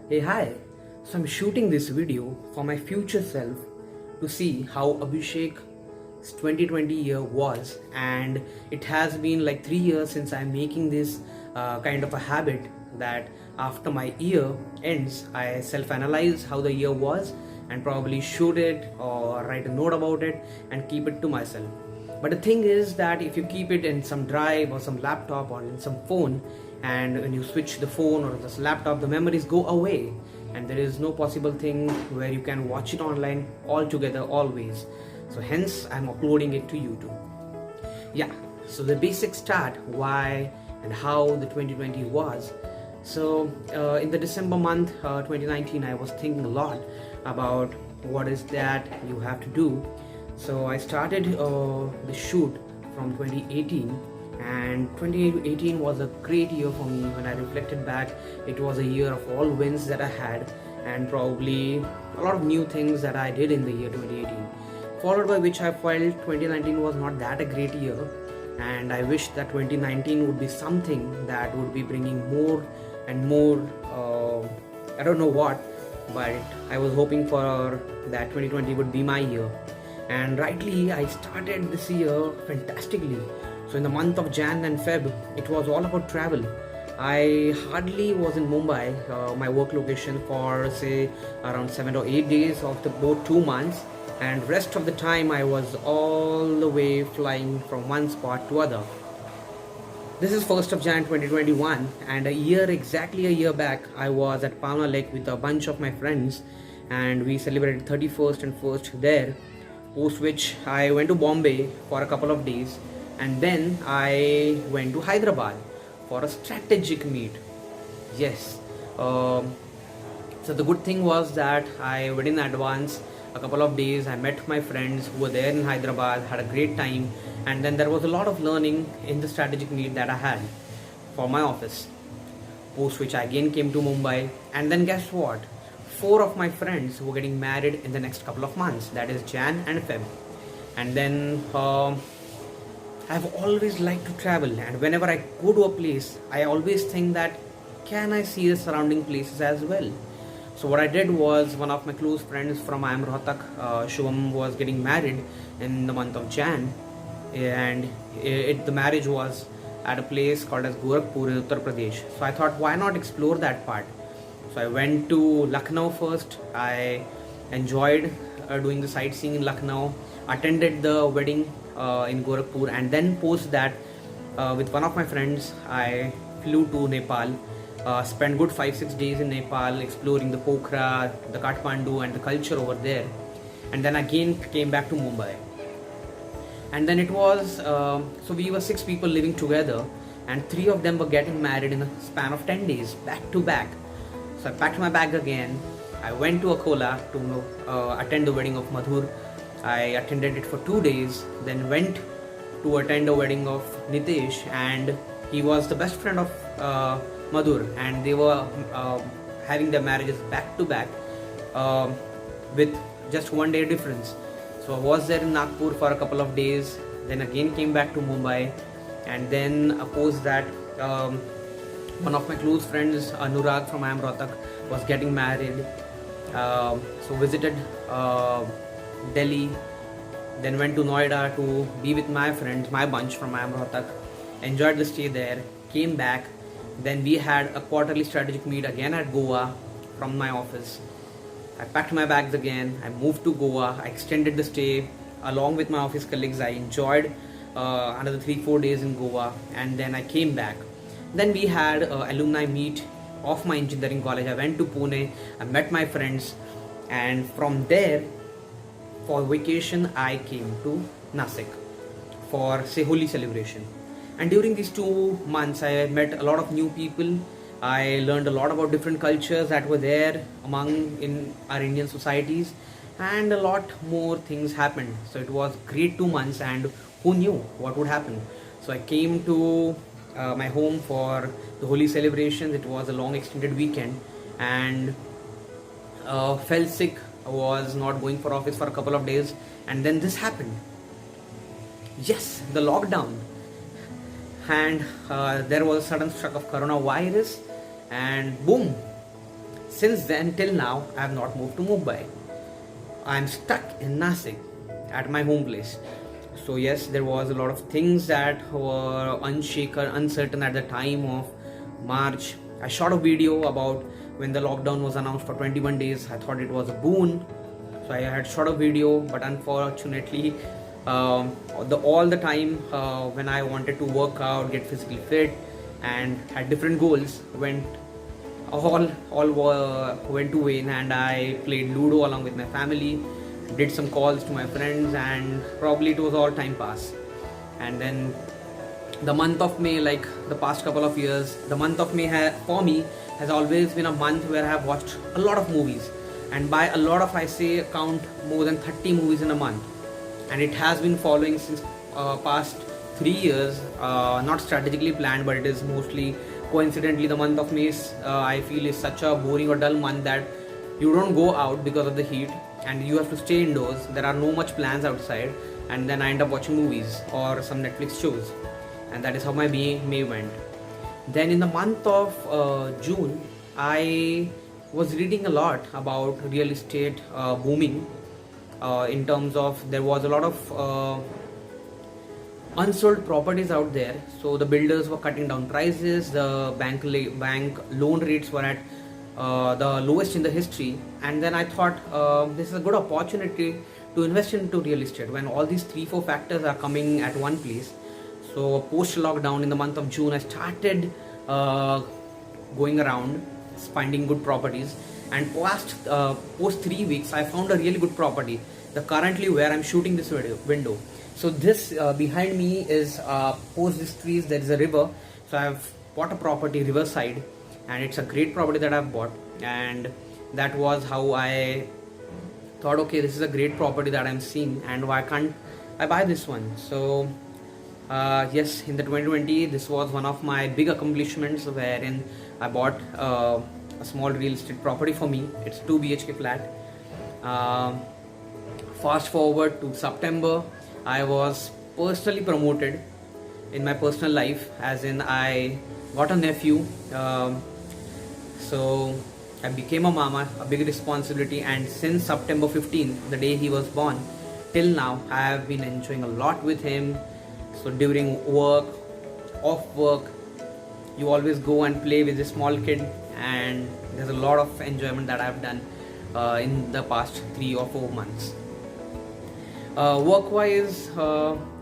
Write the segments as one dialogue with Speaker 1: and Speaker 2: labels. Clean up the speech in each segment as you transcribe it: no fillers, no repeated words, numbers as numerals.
Speaker 1: Hey, hi. So I'm shooting this video for my future self to see how Abhishek's 2020 year was, and it has been like 3 years since I'm making this kind of a habit that after my year ends, I self-analyze how the year was and probably shoot it or write a note about it and keep it to myself. But the thing is that if you keep it in some drive or some laptop or in some phone, and when you switch the phone or this laptop, the memories go away, and there is no possible thing where you can watch it online altogether always. So hence I'm uploading it to YouTube. Yeah, so the basic start why and how the 2020 was. So in the December month 2019, I was thinking a lot about what is that you have to do. So I started the shoot from 2018, and 2018 was a great year for me. When I reflected back, it was a year of all wins that I had, and probably a lot of new things that I did in the year 2018, followed by which I felt 2019 was not that a great year, and I wish that 2019 would be something that would be bringing more and more, I don't know what, but I was hoping for that 2020 would be my year. And rightly, I started this year fantastically. So in the month of Jan and Feb, it was all about travel. I hardly was in Mumbai, my work location, for say around 7 or 8 days of the both 2 months, and rest of the time I was all the way flying from one spot to other. This is 1st of Jan 2021, and exactly a year back, I was at Palma Lake with a bunch of my friends, and we celebrated 31st and 1st there. Post which I went to Bombay for a couple of days, and then I went to Hyderabad for a strategic meet. Yes. So the good thing was that I went in advance a couple of days. I met my friends who were there in Hyderabad, had a great time, and then there was a lot of learning in the strategic meet that I had for my office. Post which I again came to Mumbai, and then guess what? 4 of my friends were getting married in the next couple of months, that is Jan and Feb. And then I've always liked to travel, and whenever I go to a place, I always think that can I see the surrounding places as well. So what I did was, one of my close friends from I am Rohtak, Shubham, was getting married in the month of Jan, and the marriage was at a place called as Gorakhpur in Uttar Pradesh. So I thought, why not explore that part? So I went to Lucknow first. I enjoyed doing the sightseeing in Lucknow, attended the wedding in Gorakhpur, and then post that with one of my friends, I flew to Nepal, spent good 5-6 days in Nepal exploring the Pokhara, the Kathmandu and the culture over there, and then again came back to Mumbai. And then it was, so we were 6 people living together, and 3 of them were getting married in a span of 10 days, back to back. So I packed my bag again. I went to Akola to attend the wedding of Madhur. I attended it for 2 days, then went to attend the wedding of Nitesh, and he was the best friend of Madhur, and they were having their marriages back to back with just 1 day difference. So I was there in Nagpur for a couple of days, then again came back to Mumbai, and then opposed that one of my close friends, Anurag from I am Rohtak, was getting married. So visited Delhi, then went to Noida to be with my friends, my bunch from I am Rohtak. Enjoyed the stay there, came back. Then we had a quarterly strategic meet again at Goa from my office. I packed my bags again. I moved to Goa. I extended the stay along with my office colleagues. I enjoyed another 3-4 days in Goa, and then I came back. Then we had alumni meet of my engineering college. I went to Pune, I met my friends, and from there, for vacation, I came to Nasik for say Holi celebration. And during these 2 months, I met a lot of new people. I learned a lot about different cultures that were there in our Indian societies, and a lot more things happened. So it was great 2 months, and who knew what would happen. So I came to my home for the Holi celebrations. It was a long extended weekend, and fell sick. I was not going for office for a couple of days, and then this happened. Yes, the lockdown. And there was a sudden struck of coronavirus, and boom, Since then till now, I have not moved to Mumbai. I am stuck in Nasik at my home place. So yes, there was a lot of things that were uncertain at the time of March. I shot a video about when the lockdown was announced for 21 days. I thought it was a boon. So I had shot a video, but unfortunately, all the time when I wanted to work out, get physically fit, and had different goals, went to vain, and I played Ludo along with my family, did some calls to my friends, and probably it was all time pass. And then the month of May, like the past couple of years, the month of May for me has always been a month where I have watched a lot of movies, and by a lot of, I say, count more than 30 movies in a month. And it has been following since past 3 years, not strategically planned, but it is mostly coincidentally. The month of May is, I feel, is such a boring or dull month that you don't go out because of the heat and you have to stay indoors. There are no much plans outside, and then I end up watching movies or some Netflix shows, and that is how my May went. Then in the month of June, I was reading a lot about real estate booming, in terms of there was a lot of unsold properties out there. So the builders were cutting down prices, the bank loan rates were at the lowest in the history, and then I thought this is a good opportunity to invest into real estate when all these 3-4 factors are coming at one place. So post lockdown in the month of June, I started going around finding good properties, and post 3 weeks I found a really good property, the currently where I'm shooting this window. So this behind me is post these trees there is a river. So I've bought a property riverside, and it's a great property that I've bought, and that was how I thought, okay, this is a great property that I'm seeing, and why can't I buy this one? So yes, in the 2020, this was one of my big accomplishments, wherein I bought a small real estate property for me. It's 2 BHK flat. Fast forward to September, I was personally promoted in my personal life, as in I got a nephew. So I became a mama, a big responsibility, and since September 15th, the day he was born, till now, I have been enjoying a lot with him. So during work, off work, you always go and play with a small kid, and there's a lot of enjoyment that I've done in the past 3 or 4 months. Work-wise,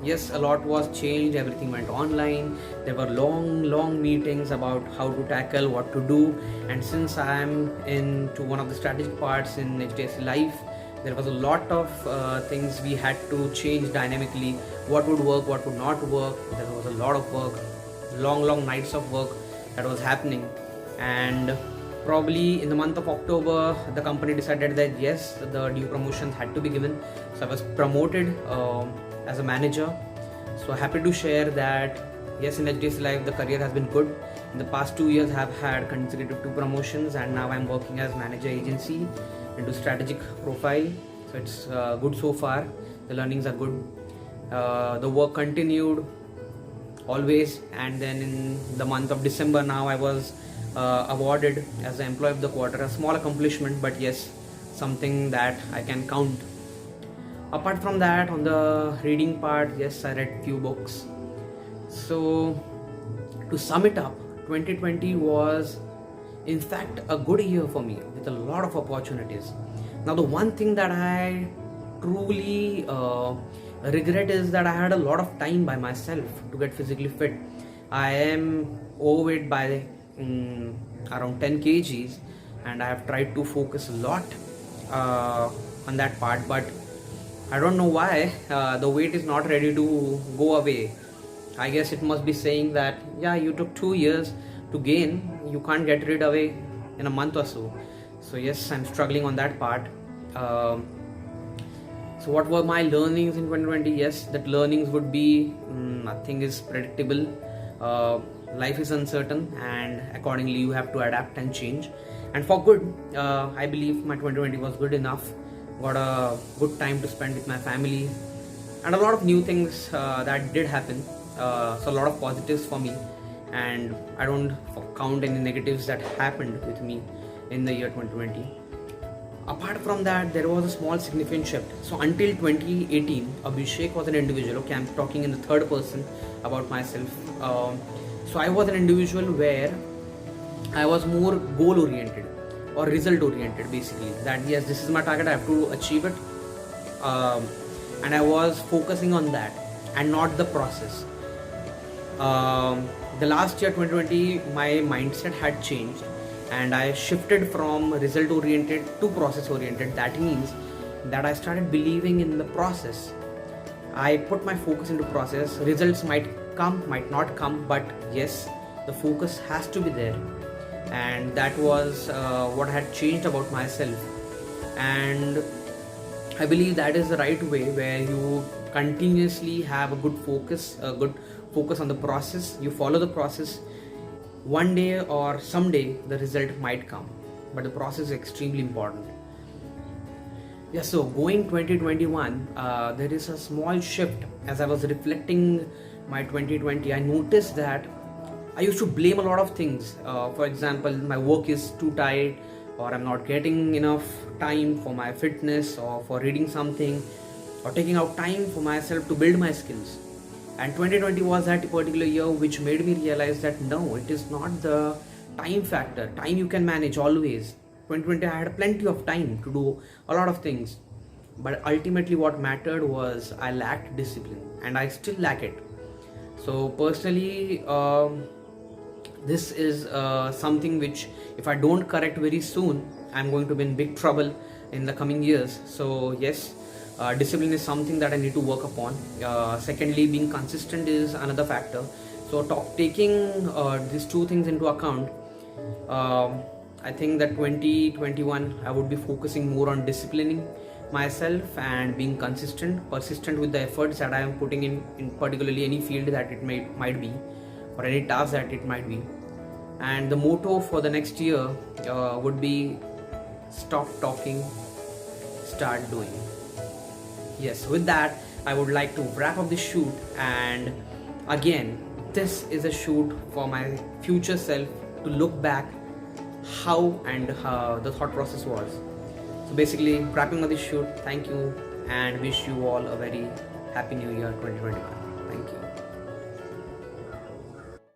Speaker 1: yes, a lot was changed. Everything went online. There were long meetings about how to tackle, what to do. And since I am into one of the strategic parts in HDFC Life, there was a lot of things we had to change dynamically. What would work, what would not work. There was a lot of work, long nights of work that was happening. And probably in the month of October, the company decided that yes, the due promotions had to be given. So I was promoted as a manager. So happy to share that yes, in HDFC Life the career has been good. In the past 2 years I have had consecutive 2 promotions, and now I'm working as manager agency into strategic profile. So it's good so far. The learnings are good. The work continued always, and then in the month of December now I was awarded as the employee of the quarter. A small accomplishment, but yes, something that I can count. Apart from that, on the reading part, yes, I read few books. So to sum it up, 2020 was in fact a good year for me with a lot of opportunities. Now the one thing that I truly regret is that I had a lot of time by myself to get physically fit. I am overweight by around 10 kgs, and I have tried to focus a lot on that part, but I don't know why the weight is not ready to go away. I guess it must be saying that yeah, you took 2 years to gain, you can't get rid away in a month or so. So yes, I'm struggling on that part. So what were my learnings in 2020? Yes, that learnings would be nothing is predictable. Life is uncertain, and accordingly you have to adapt and change, and for good. I believe my 2020 was good enough. Got a good time to spend with my family, and a lot of new things that did happen. So a lot of positives for me, and I don't count any negatives that happened with me in the year 2020. Apart from that, there was a small significant shift. So until 2018, Abhishek was an individual. Okay, I'm talking in the third person about myself. So I was an individual where I was more goal oriented or result oriented, basically. That yes, this is my target, I have to achieve it. And I was focusing on that and not the process. The last year 2020, my mindset had changed and I shifted from result oriented to process oriented. That means that I started believing in the process. I put my focus into process. Results might come, might not come, but yes, the focus has to be there. And that was what had changed about myself. And I believe that is the right way, where you continuously have a good focus on the process. You follow the process. One day or someday the result might come, but the process is extremely important. Yeah, so going 2021, there is a small shift. As I was reflecting my 2020, I noticed that I used to blame a lot of things. For example, my work is too tight, or I'm not getting enough time for my fitness, or for reading something, or taking out time for myself to build my skills. And 2020 was that particular year which made me realize that no, it is not the time factor. Time you can manage always. 2020 I had plenty of time to do a lot of things, but ultimately what mattered was I lacked discipline, and I still lack it. So personally, this is something which, if I don't correct very soon, I'm going to be in big trouble in the coming years. So yes, discipline is something that I need to work upon. Secondly, being consistent is another factor. So taking these two things into account, I think that 2021 I would be focusing more on disciplining myself and being persistent with the efforts that I am putting in particularly any field that it might be, or any task that it might be. And the motto for the next year would be stop talking, start doing. Yes, with that, I would like to wrap up this shoot. And again, this is a shoot for my future self to look back how and the thought process was. So basically, wrapping up this shoot, thank you and wish you all a very happy new year 2021.